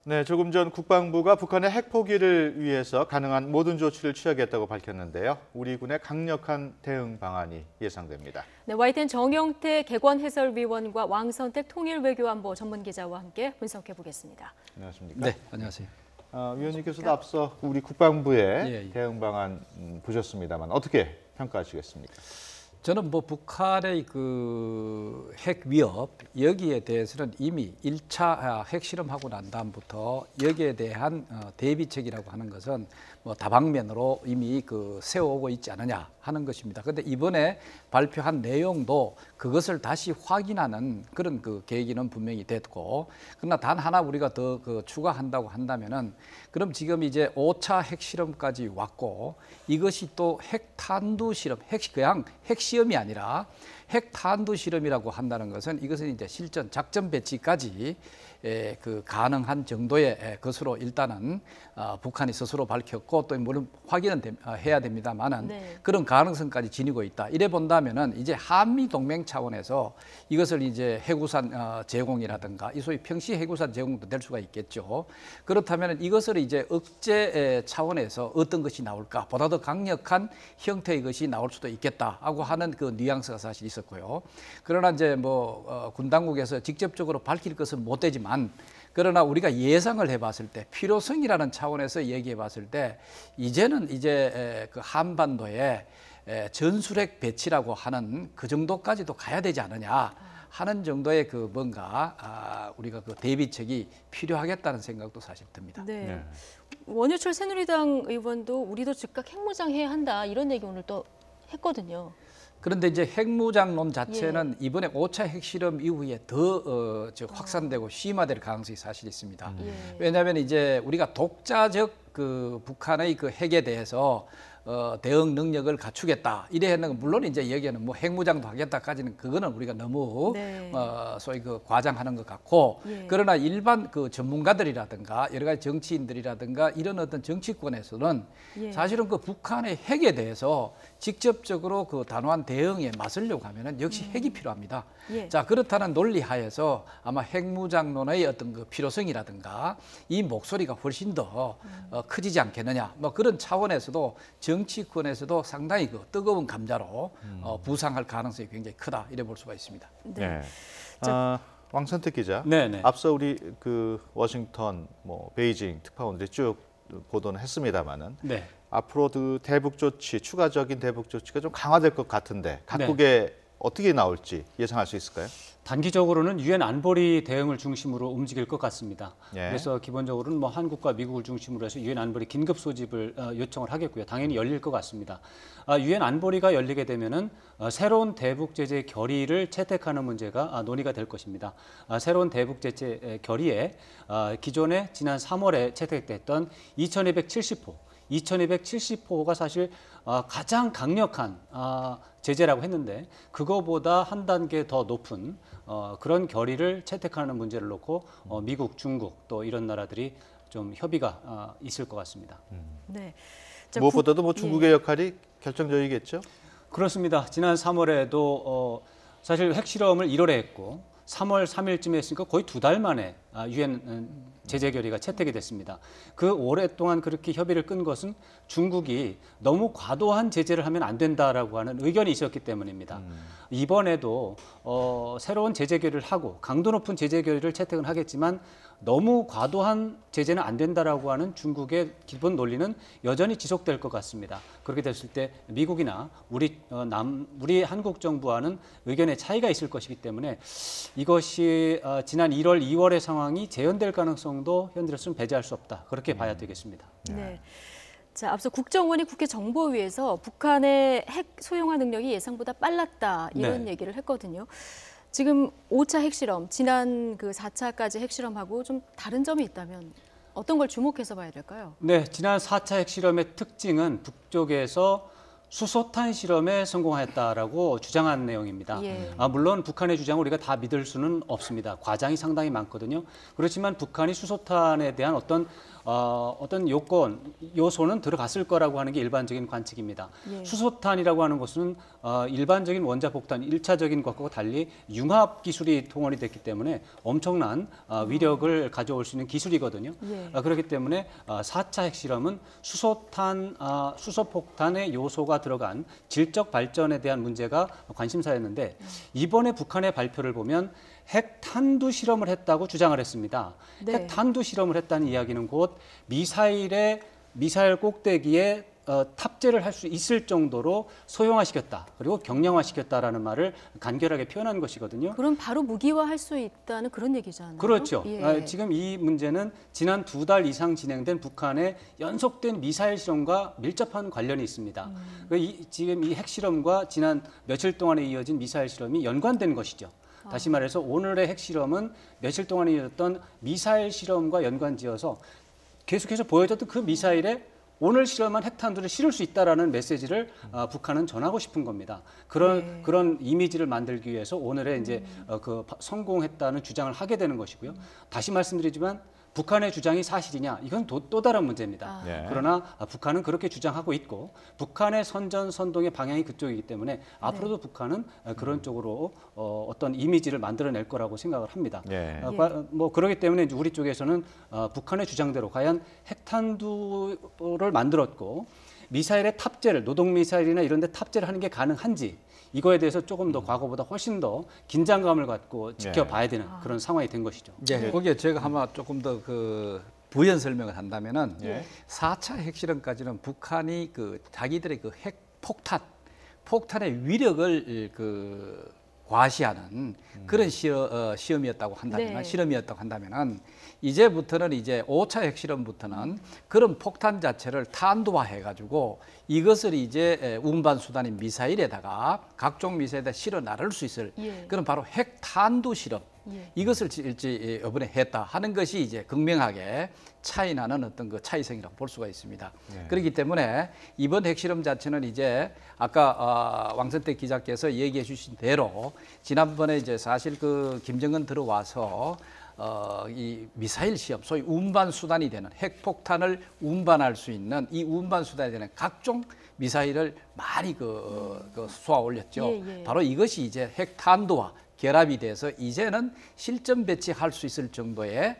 네, 조금 전 국방부가 북한의 핵 포기를 위해서 가능한 모든 조치를 취하겠다고 밝혔는데요. 우리 군의 강력한 대응 방안이 예상됩니다. 네, YTN 정영태 개관 해설위원과 왕선택 통일외교안보 전문기자와 함께 분석해 보겠습니다. 안녕하십니까? 네, 안녕하세요. 위원님께서도 앞서 우리 국방부의 대응 방안 보셨습니다만 어떻게 평가하시겠습니까? 저는 뭐 북한의 그 핵 위협 여기에 대해서는 이미 1차 핵실험하고 난 다음부터 여기에 대한 대비책이라고 하는 것은 뭐 다방면으로 이미 그 세워오고 있지 않느냐 하는 것입니다. 그런데 이번에 발표한 내용도 그것을 다시 확인하는 그런 그 계기는 분명히 됐고, 그러나 단 하나 우리가 더 그 추가한다고 한다면은 그럼 지금 이제 5차 핵실험까지 왔고 이것이 또 핵탄두 실험, 그냥 핵시험이 아니라 핵탄두 실험이라고 한다는 것은 이것은 이제 실전 작전 배치까지 그 가능한 정도의 것으로 일단은 북한이 스스로 밝혔고 또 물론 확인은 해야 됩니다만은 그런 가능성까지 지니고 있다. 이래 본다면은 이제 한미 동맹 차원에서 이것을 이제 해구산 제공이라든가 이 소위 평시 해구산 제공도 될 수가 있겠죠. 그렇다면 이것을 이제 억제 차원에서 어떤 것이 나올까, 보다 더 강력한 형태의 것이 나올 수도 있겠다라고 하는 그 뉘앙스가 사실 있었고요. 그러나 이제 뭐 군 당국에서 직접적으로 밝힐 것은 못 되지만, 그러나 우리가 예상을 해봤을 때 필요성이라는 차원에서 얘기해봤을 때 이제는 이제 그 한반도에 전술핵 배치라고 하는 그 정도까지도 가야 되지 않느냐 하는 정도의 그 뭔가 우리가 그 대비책이 필요하겠다는 생각도 사실 듭니다. 네. 원유철 새누리당 의원도 우리도 즉각 핵무장해야 한다 이런 얘기 오늘 또 했거든요. 그런데 이제 핵무장론 자체는 이번에 5차 핵실험 이후에 더 확산되고 심화될 가능성이 사실 있습니다. 왜냐하면 이제 우리가 독자적 그 북한의 그 핵에 대해서 대응 능력을 갖추겠다 이래 했는 건 물론 이제 여기에는 뭐 핵무장도 하겠다까지는 그거는 우리가 너무 소위 그 과장하는 것 같고, 그러나 일반 그 전문가들이라든가 여러 가지 정치인들이라든가 이런 어떤 정치권에서는 사실은 그 북한의 핵에 대해서 직접적으로 그 단호한 대응에 맞서려고 하면은 역시 핵이 필요합니다. 자, 그렇다는 논리 하에서 아마 핵무장론의 어떤 그 필요성이라든가 이 목소리가 훨씬 더 커지지 않겠느냐, 뭐 그런 차원에서도 정치권에서도 상당히 그 뜨거운 감자로 부상할 가능성이 굉장히 크다 이래 볼 수가 있습니다. 네. 왕선택 기자, 네네. 앞서 우리 그 워싱턴, 뭐 베이징 특파원들이 쭉 보도는 했습니다만은 앞으로 그 대북 조치, 추가적인 대북 조치가 좀 강화될 것 같은데 각국에 어떻게 나올지 예상할 수 있을까요? 단기적으로는 유엔 안보리 대응을 중심으로 움직일 것 같습니다. 그래서 기본적으로는 뭐 한국과 미국을 중심으로 해서 유엔 안보리 긴급 소집을 요청을 하겠고요. 당연히 열릴 것 같습니다. 유엔 안보리가 열리게 되면은 새로운 대북 제재 결의를 채택하는 문제가 논의가 될 것입니다. 새로운 대북 제재 결의에 기존에 지난 3월에 채택됐던 2270호가 사실 가장 강력한 제재라고 했는데 그거보다 한 단계 더 높은 그런 결의를 채택하는 문제를 놓고 미국, 중국 또 이런 나라들이 좀 협의가 있을 것 같습니다. 네. 무엇보다도 뭐 중국의 역할이 결정적이겠죠? 그렇습니다. 지난 3월에도 사실 핵실험을 1월에 했고 3월 3일쯤에 했으니까 거의 2달 만에 유엔 제재 결의가 채택이 됐습니다. 그 오랫동안 그렇게 협의를 끈 것은 중국이 너무 과도한 제재를 하면 안 된다라고 하는 의견이 있었기 때문입니다. 이번에도 새로운 제재 결의를 하고 강도 높은 제재 결의를 채택은 하겠지만 너무 과도한 제재는 안 된다라고 하는 중국의 기본 논리는 여전히 지속될 것 같습니다. 그렇게 됐을 때 미국이나 우리 한국 정부와는 의견의 차이가 있을 것이기 때문에 이것이 지난 1월, 2월의 상황이 재현될 가능성도 현재로서는 배제할 수 없다. 그렇게 봐야 되겠습니다. 네. 자, 앞서 국정원이 국회 정보위에서 북한의 핵 소형화 능력이 예상보다 빨랐다 이런 얘기를 했거든요. 지금 5차 핵실험, 지난 그 4차까지 핵실험하고 좀 다른 점이 있다면 어떤 걸 주목해서 봐야 될까요? 네, 지난 4차 핵실험의 특징은 북쪽에서 수소탄 실험에 성공하였다라고 주장한 내용입니다. 물론 북한의 주장을 우리가 다 믿을 수는 없습니다. 과장이 상당히 많거든요. 그렇지만 북한이 수소탄에 대한 어떤 어떤 요소는 들어갔을 거라고 하는 게 일반적인 관측입니다. 예. 수소탄이라고 하는 것은 일반적인 원자폭탄 1차적인 것과 달리 융합 기술이 동원이 됐기 때문에 엄청난 위력을 가져올 수 있는 기술이거든요. 예. 그렇기 때문에 4차 핵실험은 수소폭탄의 요소가 들어간 질적 발전에 대한 문제가 관심사였는데 이번에 북한의 발표를 보면 핵탄두 실험을 했다고 주장을 했습니다. 네. 핵탄두 실험을 했다는 이야기는 곧 미사일 꼭대기에 탑재를 할 수 있을 정도로 소형화시켰다. 그리고 경량화시켰다라는 말을 간결하게 표현한 것이거든요. 그럼 바로 무기화할 수 있다는 그런 얘기잖아요. 그렇죠. 예. 지금 이 문제는 지난 2달 이상 진행된 북한의 연속된 미사일 실험과 밀접한 관련이 있습니다. 지금 이 핵실험과 지난 며칠 동안에 이어진 미사일 실험이 연관된 것이죠. 다시 말해서 오늘의 핵실험은 며칠 동안 이어졌던 미사일 실험과 연관지어서 계속해서 보여줬던 그 미사일에 오늘 실험한 핵탄두를 실을 수 있다라는 메시지를 북한은 전하고 싶은 겁니다. 그런 이미지를 만들기 위해서 오늘의 이제 성공했다는 주장을 하게 되는 것이고요. 다시 말씀드리지만 북한의 주장이 사실이냐 이건 또 다른 문제입니다. 네. 그러나 북한은 그렇게 주장하고 있고 북한의 선전선동의 방향이 그쪽이기 때문에 앞으로도 북한은 그런 쪽으로 어떤 이미지를 만들어낼 거라고 생각을 합니다. 네. 뭐 그렇기 때문에 이제 우리 쪽에서는 북한의 주장대로 과연 핵탄두를 만들었고 미사일의 탑재를 노동미사일이나 이런 데 탑재를 하는 게 가능한지 이거에 대해서 조금 더 과거보다 훨씬 더 긴장감을 갖고 지켜봐야 되는 그런 상황이 된 것이죠. 네, 거기에 제가 아마 조금 더 그 부연 설명을 한다면은 예. 4차 핵실험까지는 북한이 그 자기들의 그 핵폭탄의 위력을 그 과시하는 그런 시험이었다고 한다면 네. 실험이었다고 한다면은 이제부터는 이제 5차 핵실험부터는 그런 폭탄 자체를 탄두화해 가지고 이것을 이제 운반 수단인 미사일에다가 각종 미사일에다 실어 나를 수 있을 그런 바로 핵탄두 실험 이것을 이번에 했다 하는 것이 이제 극명하게 차이나는 어떤 그 차이성이라고 볼 수가 있습니다. 그렇기 때문에 이번 핵실험 자체는 이제 아까 왕선택 기자께서 얘기해 주신 대로 지난번에 이제 사실 그 김정은 들어와서 이 미사일 시험, 소위 운반 수단이 되는 핵폭탄을 운반할 수 있는 이 운반 수단이 되는 각종 미사일을 많이 쏘아 올렸죠. 바로 이것이 이제 핵탄두와 결합이 돼서 이제는 실전 배치할 수 있을 정도의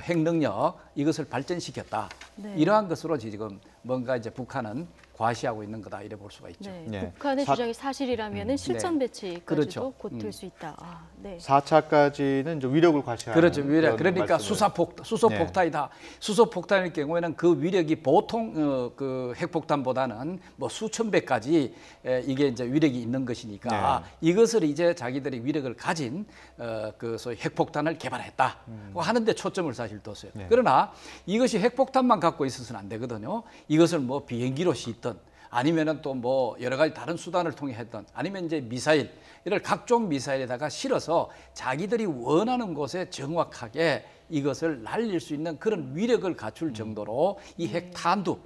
핵 능력 이것을 발전시켰다. 네. 이러한 것으로 지금 뭔가 이제 북한은 과시하고 있는 거다 이래 볼 수가 있죠. 네. 네. 북한의 주장이 사실이라면 실전 배치까지도 그렇죠. 곧 될 수 있다. 네. 4차까지는 좀 위력을 과시하는 그렇죠. 위력. 그러니까 말씀을. 수소폭탄이다. 수소폭탄일 경우에는 그 위력이 보통 그 핵폭탄보다는 뭐 수천 배까지 이게 이제 위력이 있는 것이니까 이것을 이제 자기들이 위력을 가진 그 소위 핵폭탄을 개발했다. 하는데 초점을 사실 뒀어요. 그러나 이것이 핵폭탄만 갖고 있어서는 안 되거든요. 이것을 뭐 비행기로 싣든 아니면은 또 뭐 여러 가지 다른 수단을 통해 했던 아니면 이제 미사일 이를 각종 미사일에다가 실어서 자기들이 원하는 곳에 정확하게 이것을 날릴 수 있는 그런 위력을 갖출 정도로 이 핵탄두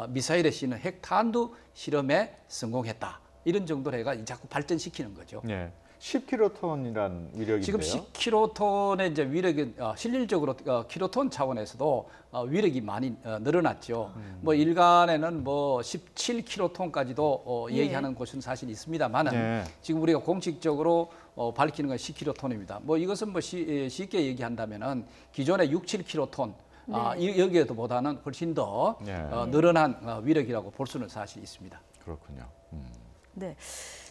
미사일에 싣는 핵탄두 실험에 성공했다. 이런 정도로 해가 자꾸 발전시키는 거죠. 네. 10킬로톤이란 위력인데요. 지금 10킬로톤의 이제 위력이 실질적으로 킬로톤 차원에서도 위력이 많이 늘어났죠. 뭐 일간에는 뭐 17킬로톤까지도 얘기하는 곳은 사실 있습니다만은 지금 우리가 공식적으로 밝히는 건 10킬로톤입니다. 뭐 이것은 뭐 쉽게 얘기한다면은 기존의 6, 7킬로톤 여기에도보다는 훨씬 더 늘어난 위력이라고 볼 수는 사실 있습니다. 그렇군요. 네.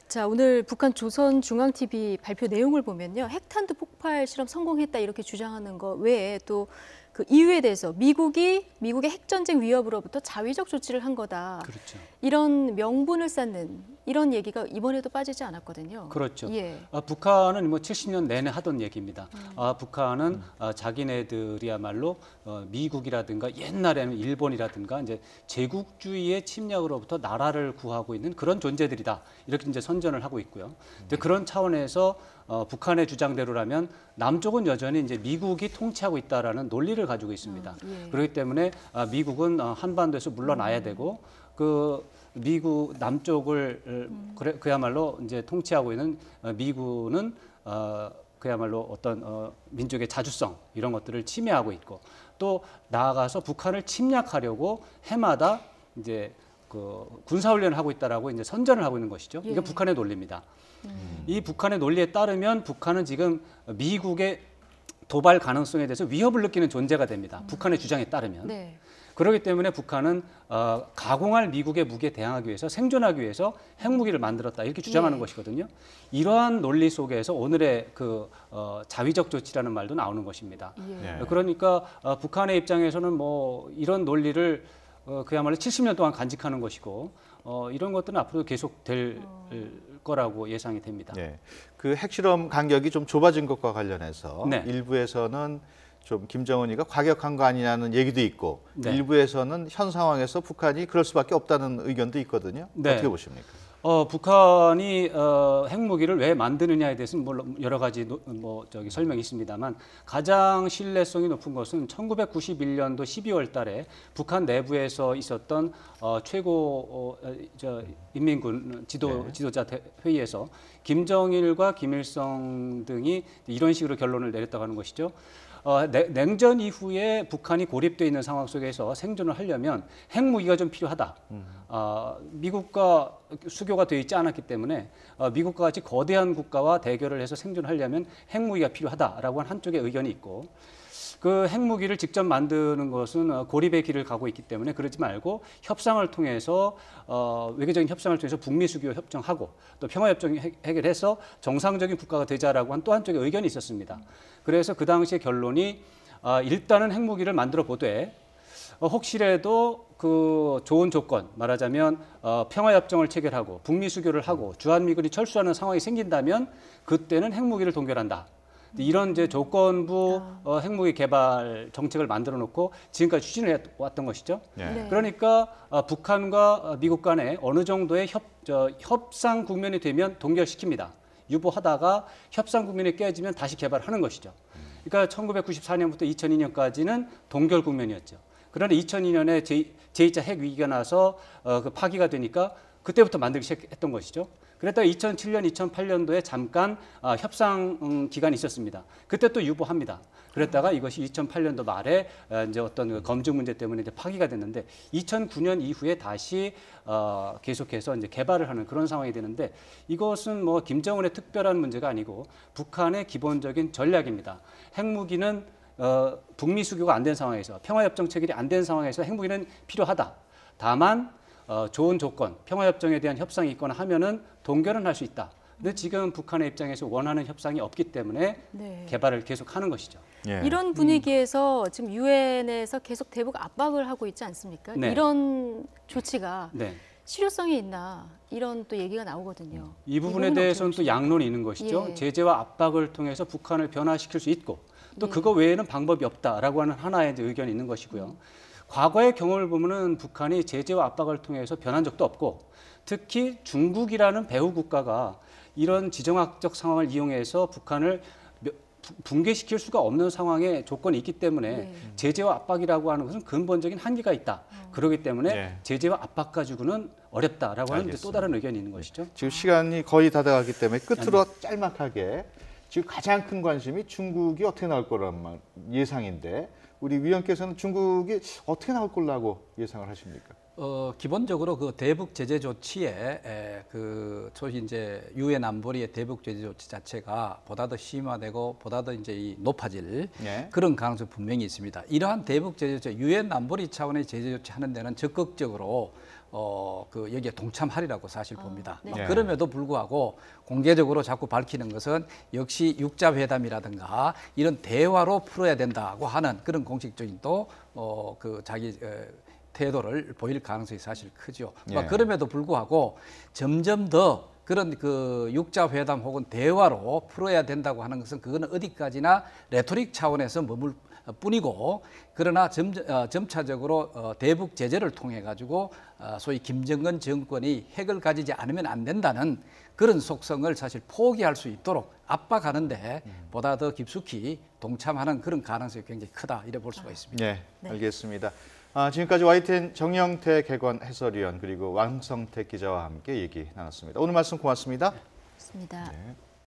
자, 오늘 북한 조선중앙TV 발표 내용을 보면요. 핵탄두 폭발 실험 성공했다 이렇게 주장하는 거 외에 또 그 이유에 대해서 미국의 핵전쟁 위협으로부터 자위적 조치를 한 거다. 그렇죠. 이런 명분을 쌓는 이런 얘기가 이번에도 빠지지 않았거든요. 그렇죠. 예. 북한은 뭐 70년 내내 하던 얘기입니다. 북한은 자기네들이야말로 미국이라든가 옛날에는 일본이라든가 이제 제국주의의 침략으로부터 나라를 구하고 있는 그런 존재들이다. 이렇게 이제 선전을 하고 있고요. 근데 그런 차원에서 북한의 주장대로라면 남쪽은 여전히 이제 미국이 통치하고 있다라는 논리를 가지고 있습니다. 그렇기 때문에 미국은 한반도에서 물러나야 되고 그 미국 남쪽을 그야말로 이제 통치하고 있는 미군은 그야말로 어떤 민족의 자주성 이런 것들을 침해하고 있고 또 나아가서 북한을 침략하려고 해마다 이제 그 군사훈련을 하고 있다라고 이제 선전을 하고 있는 것이죠. 이게 북한의 논리입니다. 이 북한의 논리에 따르면 북한은 지금 미국의 도발 가능성에 대해서 위협을 느끼는 존재가 됩니다. 북한의 주장에 따르면. 네. 그렇기 때문에 북한은 가공할 미국의 무기에 대항하기 위해서 생존하기 위해서 핵무기를 만들었다 이렇게 주장하는 것이거든요. 이러한 논리 속에서 오늘의 그 자위적 조치라는 말도 나오는 것입니다. 그러니까 북한의 입장에서는 뭐 이런 논리를 그야말로 70년 동안 간직하는 것이고 이런 것들은 앞으로 계속될 거라고 예상이 됩니다. 네. 그 핵실험 간격이 좀 좁아진 것과 관련해서 네. 일부에서는 좀 김정은이가 과격한 거 아니냐는 얘기도 있고 네. 일부에서는 현 상황에서 북한이 그럴 수밖에 없다는 의견도 있거든요. 네. 어떻게 보십니까? 북한이 핵무기를 왜 만드느냐에 대해서는 물론 여러 가지 설명이 있습니다만 가장 신뢰성이 높은 것은 1991년도 12월 달에 북한 내부에서 있었던 최고 인민군 지도자 회의에서 김정일과 김일성 등이 이런 식으로 결론을 내렸다고 하는 것이죠. 냉전 이후에 북한이 고립되어 있는 상황 속에서 생존을 하려면 핵무기가 좀 필요하다. 미국과 수교가 되어 있지 않았기 때문에 미국과 같이 거대한 국가와 대결을 해서 생존하려면 핵무기가 필요하다라고 하는 한쪽의 의견이 있고 그 핵무기를 직접 만드는 것은 고립의 길을 가고 있기 때문에 그러지 말고 협상을 통해서 외교적인 협상을 통해서 북미 수교 협정하고 또 평화협정 해결해서 정상적인 국가가 되자라고 한 또 한쪽의 의견이 있었습니다. 그래서 그 당시의 결론이 일단은 핵무기를 만들어 보되 혹시라도 그 좋은 조건 말하자면 평화협정을 체결하고 북미 수교를 하고 주한미군이 철수하는 상황이 생긴다면 그때는 핵무기를 동결한다. 이런 이제 조건부 핵무기 개발 정책을 만들어 놓고 지금까지 추진을 해왔던 것이죠. 네. 그러니까 북한과 미국 간에 어느 정도의 협상 국면이 되면 동결시킵니다. 유보하다가 협상 국면이 깨지면 다시 개발하는 것이죠. 그러니까 1994년부터 2002년까지는 동결 국면이었죠. 그러나 2002년에 제2차 핵 위기가 나서 그 파기가 되니까 그때부터 만들기 시작했던 것이죠. 그랬다가 2007년, 2008년도에 잠깐 협상 기간이 있었습니다. 그때 또 유보합니다. 그랬다가 이것이 2008년도 말에 이제 어떤 그 검증 문제 때문에 이제 파기가 됐는데 2009년 이후에 다시 계속해서 이제 개발을 하는 그런 상황이 되는데 이것은 뭐 김정은의 특별한 문제가 아니고 북한의 기본적인 전략입니다. 핵무기는 북미 수교가 안 된 상황에서 평화협정 체결이 안 된 상황에서 핵무기는 필요하다. 다만 좋은 조건, 평화협정에 대한 협상이 있거나 하면은 동결은 할 수 있다. 근데 지금 북한의 입장에서 원하는 협상이 없기 때문에 개발을 계속하는 것이죠. 예. 이런 분위기에서 지금 유엔에서 계속 대북 압박을 하고 있지 않습니까? 네. 이런 조치가 네. 실효성이 있나 이런 또 얘기가 나오거든요. 이 부분에 부분은 대해서는 어떻게 또 양론이 있는 것이죠. 예. 제재와 압박을 통해서 북한을 변화시킬 수 있고 또 예. 그거 외에는 방법이 없다라고 하는 하나의 이제 의견이 있는 것이고요. 과거의 경험을 보면은 북한이 제재와 압박을 통해서 변한 적도 없고 특히 중국이라는 배후 국가가 이런 지정학적 상황을 이용해서 북한을 붕괴시킬 수가 없는 상황에 조건이 있기 때문에 제재와 압박이라고 하는 것은 근본적인 한계가 있다. 그렇기 때문에 제재와 압박 가지고는 어렵다라고 하는 또 다른 의견이 있는 것이죠. 지금 시간이 거의 다 돼가기 때문에 끝으로 짤막하게 지금 가장 큰 관심이 중국이 어떻게 나올 거란 예상인데 우리 위원께서는 중국이 어떻게 나올 걸라고 예상을 하십니까? 기본적으로 그 대북 제재 조치에 소위 이제 유엔 안보리의 대북 제재 조치 자체가 보다 더 심화되고 보다 더 이제 높아질 그런 가능성이 분명히 있습니다. 이러한 대북 제재 조치, 유엔 안보리 차원의 제재 조치 하는 데는 적극적으로 여기에 동참하리라고 사실 봅니다. 그럼에도 불구하고 공개적으로 자꾸 밝히는 것은 역시 육자 회담이라든가 이런 대화로 풀어야 된다고 하는 그런 공식적인 또 자기 태도를 보일 가능성이 사실 크죠. 그럼에도 불구하고 점점 더 그런 육자 회담 혹은 대화로 풀어야 된다고 하는 것은 그거는 어디까지나 레토릭 차원에서 머물 뿐이고 그러나 점차적으로 대북 제재를 통해 가지고 소위 김정은 정권이 핵을 가지지 않으면 안 된다는 그런 속성을 사실 포기할 수 있도록 압박하는데 보다 더 깊숙이 동참하는 그런 가능성이 굉장히 크다 이래 볼 수가 있습니다. 네, 알겠습니다. 지금까지 YTN 정영태 개관 해설위원 그리고 왕성택 기자와 함께 얘기 나눴습니다. 오늘 말씀 고맙습니다. 고맙습니다. 네.